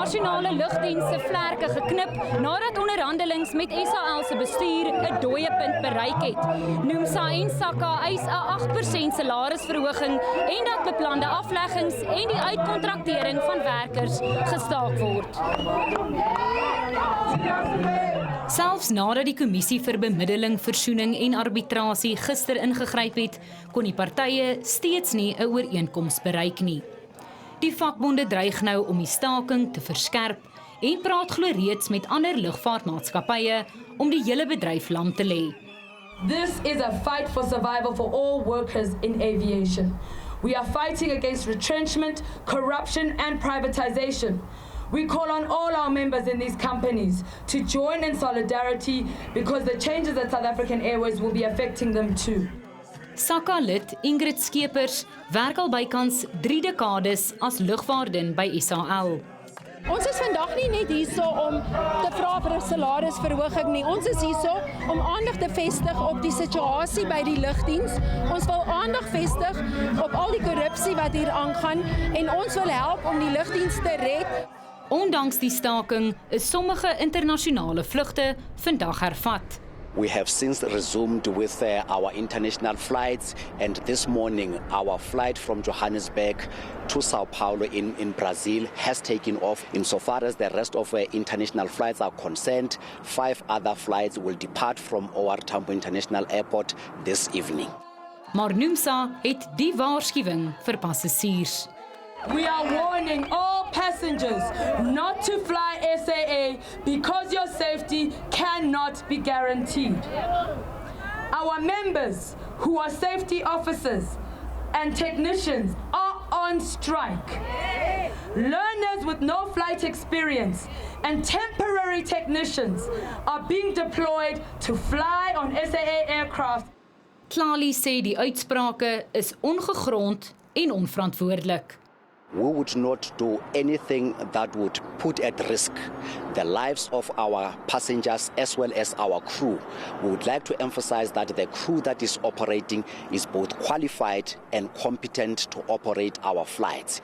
nasionale lugdiens se vlerke geknip nadat onderhandelings met SAL se bestuur 'n dooiepunt bereik het. NUMSA en SACA eis 'n 8% salarisverhoging en dat beplande afleggings en die uitkontraktering van werkers gestaak word. Selfs nadat die kommissie vir bemiddeling, versoening en arbitrasie gister ingegryp het, kon die partye steeds nie 'n ooreenkoms bereik nie. Die vakbonde dreig nou om die staking te verskerp en praat glo reeds met ander lugvaartmaatskappye om die hele bedryf lam te lê. This is a fight for survival for all workers in aviation. We are fighting against retrenchment, corruption and privatization. We call on all our members in these companies to join in solidarity because the changes at South African Airways will be affecting them too. SACA-lid Ingrid Skeepers werk al bykans 3 dekades as lugvaardin by SAL. Ons is vandag nie net hierso om te vra vir 'n salarisverhoging nie. Ons is hierso om aandag te vestig op die situasie by die lugdiens. Ons wil aandag vestig op al die korrupsie wat hier aangaan en ons wil help om die lugdiens te red. Ondanks die staking is sommige internasionale vlugte vandag hervat. We have since resumed with our international flights, and this morning our flight from Johannesburg to Sao Paulo in Brazil has taken off. Insofar as the rest of international flights are concerned, 5 other flights will depart from OR Tambo International Airport this evening. Maar NUMSA het die waarskuwing vir passasiers. We are warning all passengers not to fly SAA because your safety cannot be guaranteed. Our members, who are safety officers and technicians, are on strike. Learners with no flight experience and temporary technicians are being deployed to fly on SAA aircraft. Klali sê die uitsprake is ongegrond en onverantwoordelik. We would not do anything that would put at risk the lives of our passengers as well as our crew. We would like to emphasize that the crew that is operating is both qualified and competent to operate our flights.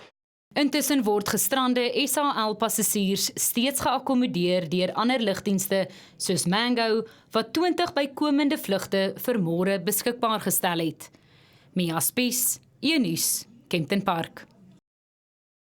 Intussen word gestrande SAL-passasiers steeds geakkommodeer deur ander lugdienste soos Mango, wat 20 bykomende vlugte vir môre beskikbaar gestel het. Mia Spies, E-nuus, Kempton Park.